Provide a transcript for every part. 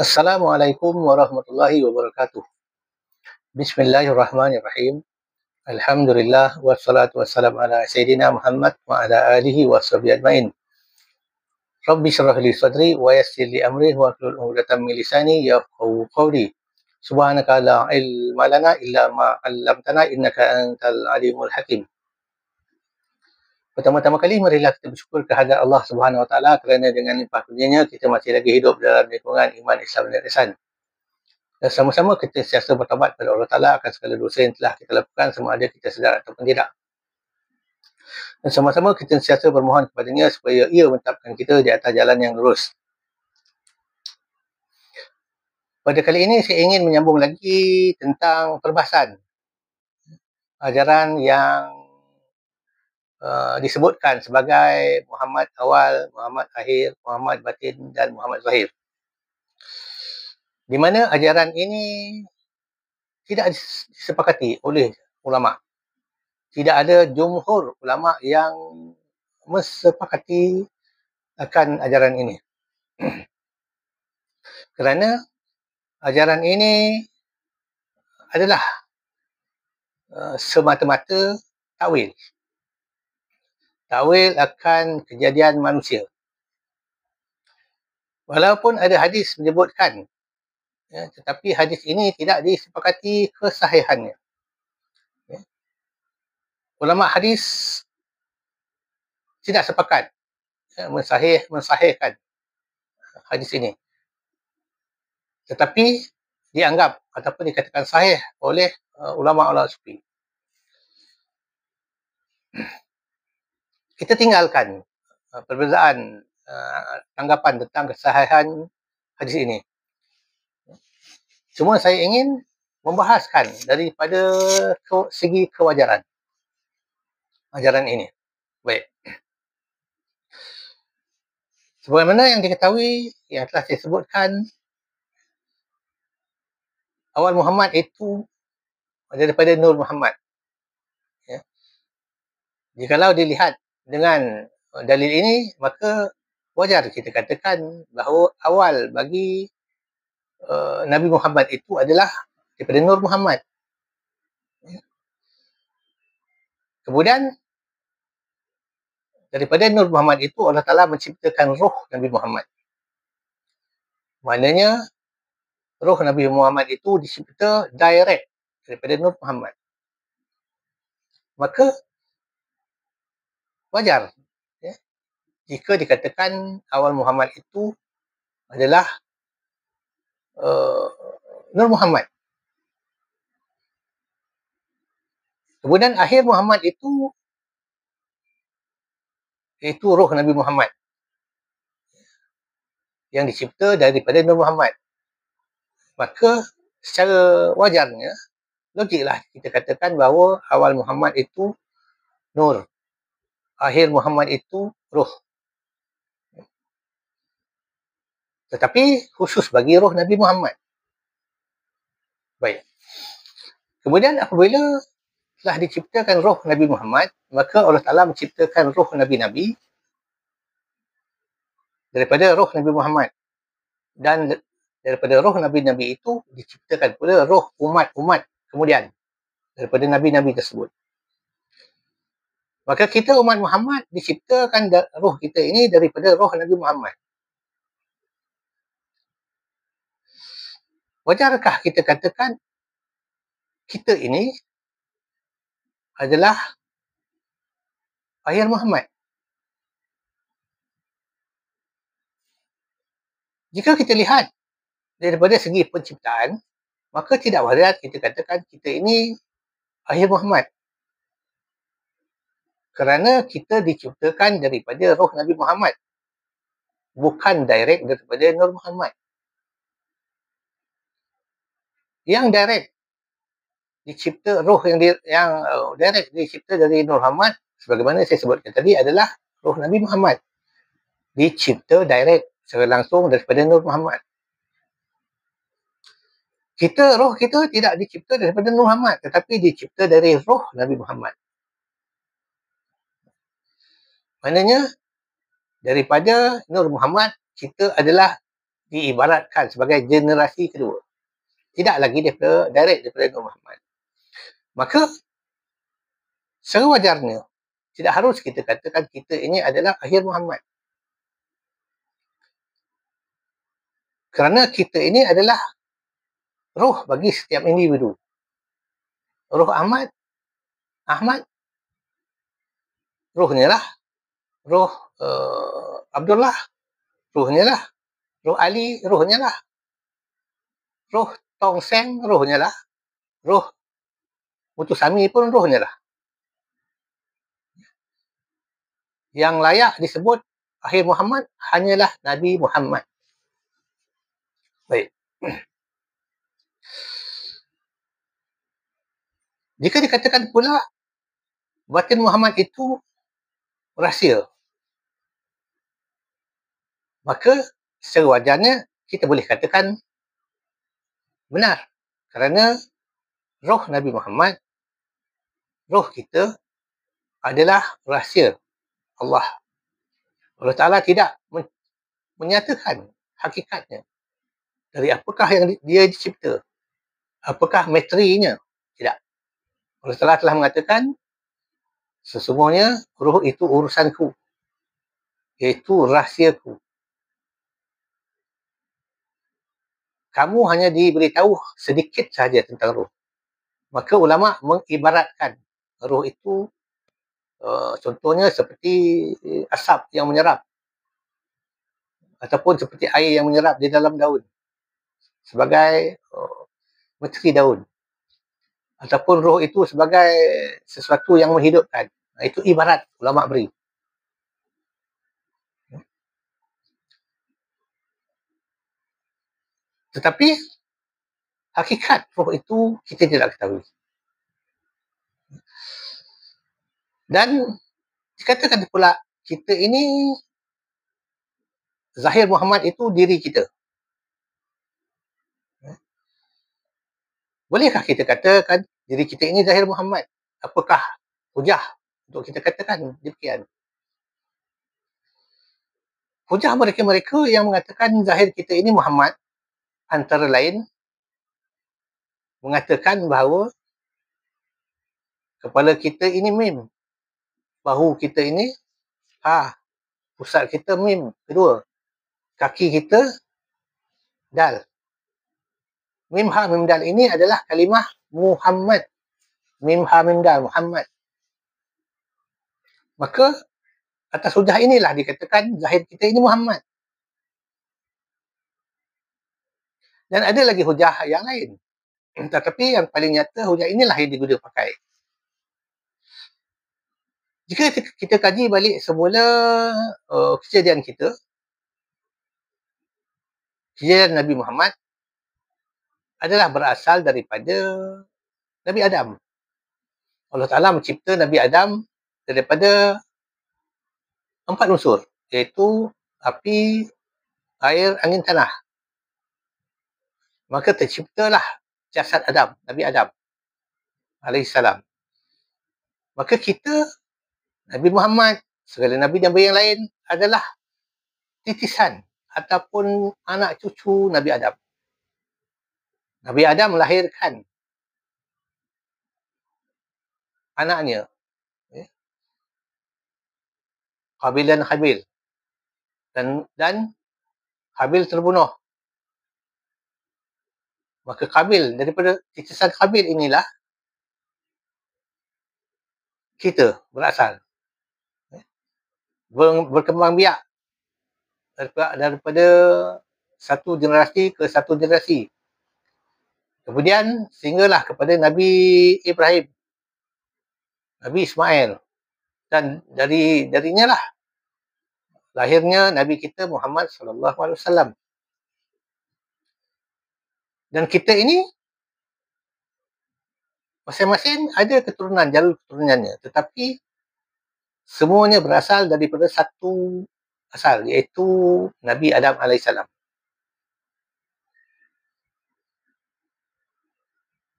Assalamualaikum warahmatullahi wabarakatuh. Bismillahirrahmanirrahim. Alhamdulillah wassalatu wassalamu ala sayyidina Muhammad wa ala alihi wa sahbihi ajmain. Rabbi shrah li sadri wa yassir li amri wa hlul 'uqdatam min lisani yafqahu qawli. Subhanaka la ilma lana illa ma 'allamtana innaka antal alimul hakim. Pertama-tama kali marilah kita bersyukur kehadrat Allah Subhanahu wa taala kerana dengan limpah kurnianya kita masih lagi hidup dalam lingkungan iman Islam dan ihsan. Dan sama-sama kita sentiasa bertaubat kepada Allah Ta'ala akan segala dosa yang telah kita lakukan sama ada kita sedar ataupun tidak. Dan sama-sama kita sentiasa bermohon kepadanya supaya ia menetapkan kita di atas jalan yang lurus. Pada kali ini saya ingin menyambung lagi tentang perbahasan ajaran yang disebutkan sebagai Muhammad Awal, Muhammad Akhir, Muhammad Batin dan Muhammad Zahir. Di mana ajaran ini tidak disepakati oleh ulama. Tidak ada jumhur ulama yang mensepakati akan ajaran ini. Kerana ajaran ini adalah semata-mata takwil. Takwil akan kejadian manusia. Walaupun ada hadis menyebutkan, tetapi hadis ini tidak disepakati kesahihannya. Ulama hadis tidak sepakat mensahihkan hadis ini. Tetapi dianggap ataupun dikatakan sahih oleh ulama-ulama sufi. Kita tinggalkan perbezaan tanggapan tentang kesahihan hadis ini. Cuma saya ingin membahaskan daripada segi kewajaran ajaran ini. Baik. Sebagaimana yang diketahui, yang telah saya sebutkan, awal Muhammad itu daripada Nur Muhammad. Ya. Jikalau dilihat dengan dalil ini, maka wajar kita katakan bahawa awal bagi Nabi Muhammad itu adalah daripada Nur Muhammad. Ya. Kemudian daripada Nur Muhammad itu Allah Ta'ala menciptakan roh Nabi Muhammad. Maknanya roh Nabi Muhammad itu dicipta direct daripada Nur Muhammad. Maka wajar ya, jika dikatakan awal Muhammad itu adalah Nur Muhammad. Kemudian akhir Muhammad itu roh Nabi Muhammad yang dicipta daripada Nur Muhammad. Maka secara wajarnya, logiklah kita katakan bahawa awal Muhammad itu Nur, akhir Muhammad itu roh. Tetapi khusus bagi roh Nabi Muhammad. Baik. Kemudian apabila telah diciptakan roh Nabi Muhammad, maka Allah Ta'ala menciptakan roh Nabi-Nabi daripada roh Nabi Muhammad. Dan daripada roh Nabi-Nabi itu diciptakan pula roh umat-umat kemudian daripada Nabi-Nabi tersebut. Maka kita umat Muhammad diciptakan roh kita ini daripada roh Nabi Muhammad. Wajarkah kita katakan kita ini adalah akhir Muhammad? Jika kita lihat daripada segi penciptaan, maka tidak wajar kita katakan kita ini akhir Muhammad. Kerana kita diciptakan daripada roh Nabi Muhammad. Bukan direct daripada Nur Muhammad. Yang direct dicipta roh yang direct dicipta dari Nur Muhammad, sebagaimana saya sebutkan tadi, adalah roh Nabi Muhammad. Dicipta direct secara langsung daripada Nur Muhammad. Roh kita tidak dicipta daripada Nur Muhammad, tetapi dicipta dari roh Nabi Muhammad. Maknanya daripada Nur Muhammad kita adalah diibaratkan sebagai generasi kedua. Tidak lagi direct daripada Nabi Muhammad. Maka, secara wajarnya, tidak harus kita katakan kita ini adalah akhir Muhammad. Kerana kita ini adalah roh bagi setiap individu. Roh Ahmad, rohnya lah. Roh Abdullah, rohnya lah. Roh Ali, rohnya lah. Roh Tong Seng, rohnya lah. Roh Mutusami pun rohnya lah. Yang layak disebut akhir Muhammad hanyalah Nabi Muhammad. Baik. Jika dikatakan pula batin Muhammad itu rahsia, maka secara wajarnya kita boleh katakan benar. Kerana roh Nabi Muhammad, roh kita adalah rahsia Allah. Allah Ta'ala tidak menyatakan hakikatnya. Dari apakah yang dia dicipta? Apakah materinya? Tidak. Allah Ta'ala telah mengatakan, sesungguhnya roh itu urusanku. Iaitu rahsiaku. Kamu hanya diberitahu sedikit sahaja tentang roh. Maka ulama mengibaratkan roh itu contohnya seperti asap yang menyerap ataupun seperti air yang menyerap di dalam daun sebagai materi daun, ataupun roh itu sebagai sesuatu yang menghidupkan. Itu ibarat ulama beri. Tetapi hakikat roh itu kita tidak ketahui. Dan dikatakan pula kita ini Zahir Muhammad itu diri kita. Bolehkah kita katakan diri kita ini Zahir Muhammad? Apakah hujah untuk kita katakan demikian? Hujah mereka-mereka yang mengatakan zahir kita ini Muhammad, antara lain mengatakan bahawa kepala kita ini mim, bahu kita ini ha, pusat kita mim kedua, kaki kita dal. Mim ha mim dal ini adalah kalimah Muhammad. Mim ha mim dal Muhammad. Maka atas hujah inilah dikatakan zahir kita ini Muhammad. Dan ada lagi hujah yang lain. Tetapi yang paling nyata hujah inilah yang digunakan pakai. Jika kita kaji balik semula kejadian kita, kejadian Nabi Muhammad adalah berasal daripada Nabi Adam. Allah Ta'ala mencipta Nabi Adam daripada 4 unsur, iaitu api, air, angin, tanah. Maka terciptalah jasad Adam, Nabi Adam alaihissalam. Maka kita, Nabi Muhammad, segala Nabi yang lain adalah titisan ataupun anak cucu Nabi Adam. Nabi Adam melahirkan anaknya, Qabil dan Habil. Dan Habil terbunuh. Maka Qabil, daripada titisan Qabil inilah kita berasal. Berkembang biak daripada satu generasi ke satu generasi. Kemudian sehinggalah kepada Nabi Ibrahim, Nabi Ismail, dan darinya lah lahirnya Nabi kita Muhammad sallallahu alaihi wasallam. Dan kita ini masing-masing ada keturunan, jalur keturunannya, tetapi semuanya berasal daripada satu asal, iaitu Nabi Adam alaihissalam.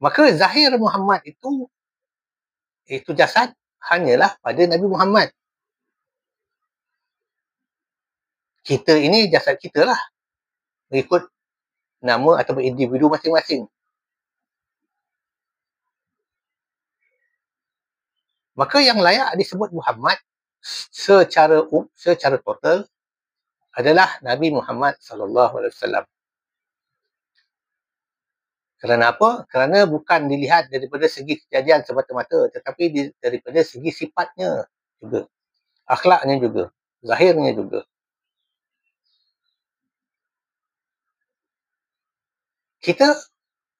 Maka zahir Muhammad itu jasad hanyalah pada Nabi Muhammad. Kita ini jasad kita lah. mengikut nama atau individu masing-masing. Maka yang layak disebut Muhammad secara total adalah Nabi Muhammad SAW. Kerana apa? Kerana bukan dilihat daripada segi kejadian semata-mata, tetapi daripada segi sifatnya juga, akhlaknya juga, zahirnya juga. Kita,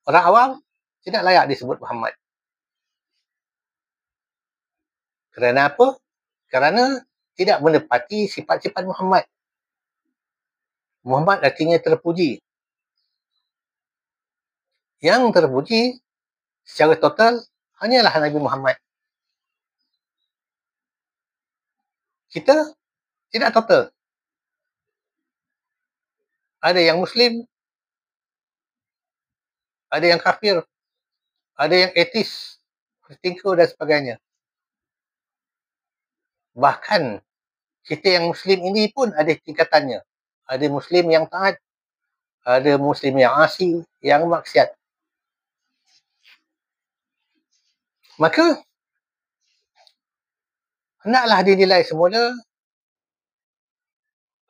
orang awam, tidak layak disebut Muhammad. Kerana apa? Kerana tidak menepati sifat-sifat Muhammad. Muhammad artinya terpuji. Yang terpuji secara total hanyalah Nabi Muhammad. Kita tidak total. Ada yang Muslim, ada yang kafir, ada yang ateis, thinker dan sebagainya. Bahkan kita yang Muslim ini pun ada tingkatannya. Ada Muslim yang taat, ada Muslim yang asi, yang maksiat. Maka hendaklah dinilai semula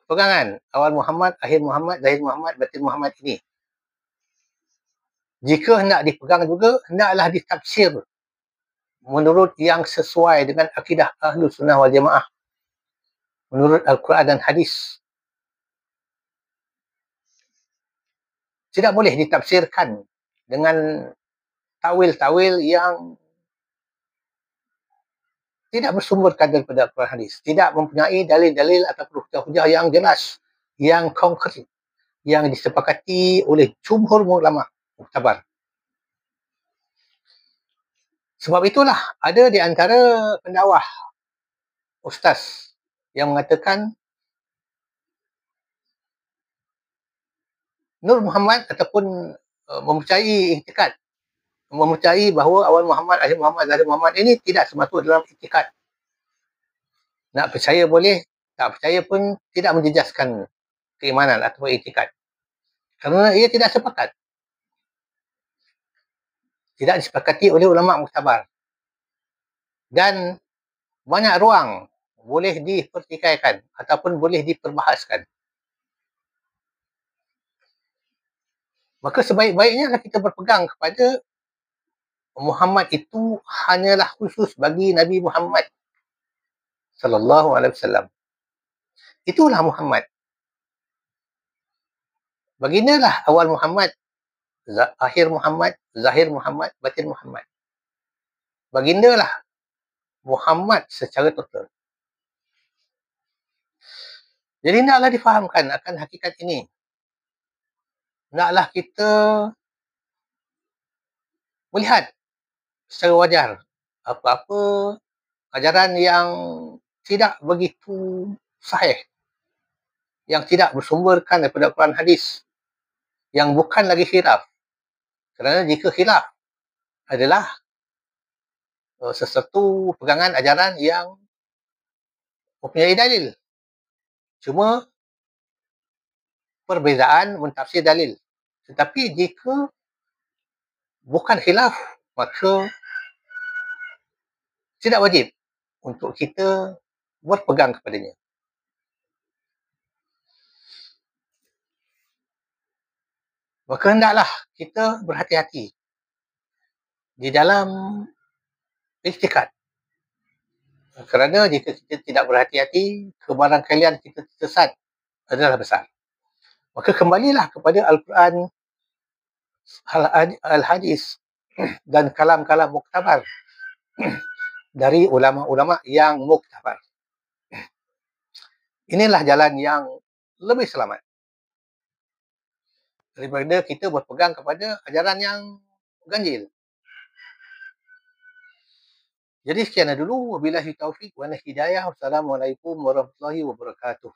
pegangan awal Muhammad, akhir Muhammad, zahir Muhammad, batin Muhammad ini. Jika hendak dipegang juga, hendaklah ditafsir menurut yang sesuai dengan akidah Ahlus Sunnah wal Jamaah, menurut Al-Quran dan Hadis. Tidak boleh ditafsirkan dengan tawil-tawil yang tidak bersumberkan daripada Al-Quran Hadis, tidak mempunyai dalil-dalil atau hujah-hujah yang jelas, yang konkret, yang disepakati oleh jumhur ulama muktabar. Sebab itulah ada di antara pendakwah ustaz yang mengatakan Nur Muhammad ataupun mempercayai iktikad, mempercayai bahawa awal Muhammad, akhir Muhammad, zahir Muhammad ini tidak termasuk dalam iktikad. Nak percaya boleh, tak percaya pun tidak menjejaskan keimanan atau iktikad. Kerana ia tidak sepakat. Tidak disepakati oleh ulama muktabar. Dan banyak ruang boleh dipertikaikan ataupun boleh diperbahaskan. Maka sebaik-baiknya kita berpegang kepada Muhammad itu hanyalah khusus bagi Nabi Muhammad sallallahu alaihi wasallam. Itulah Muhammad. Bagindalah awal Muhammad, akhir Muhammad, zahir Muhammad, batin Muhammad. Bagindalah Muhammad secara total. Jadi hendaklah difahamkan akan hakikat ini. Hendaklah kita melihat secara wajar apa-apa ajaran yang tidak begitu sahih, yang tidak bersumberkan daripada Al-Quran Hadis, yang bukan lagi khilaf. Kerana jika khilaf adalah sesuatu pegangan ajaran yang mempunyai dalil. Cuma perbezaan mentafsir dalil. Tetapi jika bukan khilaf, maka tidak wajib untuk kita berpegang kepadanya. Maka hendaklah kita berhati-hati di dalam iktikad. Kerana jika kita tidak berhati-hati, kebarangkalian kita tersesat adalah besar. Maka kembalilah kepada Al-Quran, Al-Hadis dan kalam-kalam muktabar dari ulama-ulama yang muktabar. Inilah jalan yang lebih selamat daripada kita berpegang kepada ajaran yang ganjil. Jadi sekian dulu. Wabillahi taufiq wa hidayah. Wassalamualaikum warahmatullahi wabarakatuh.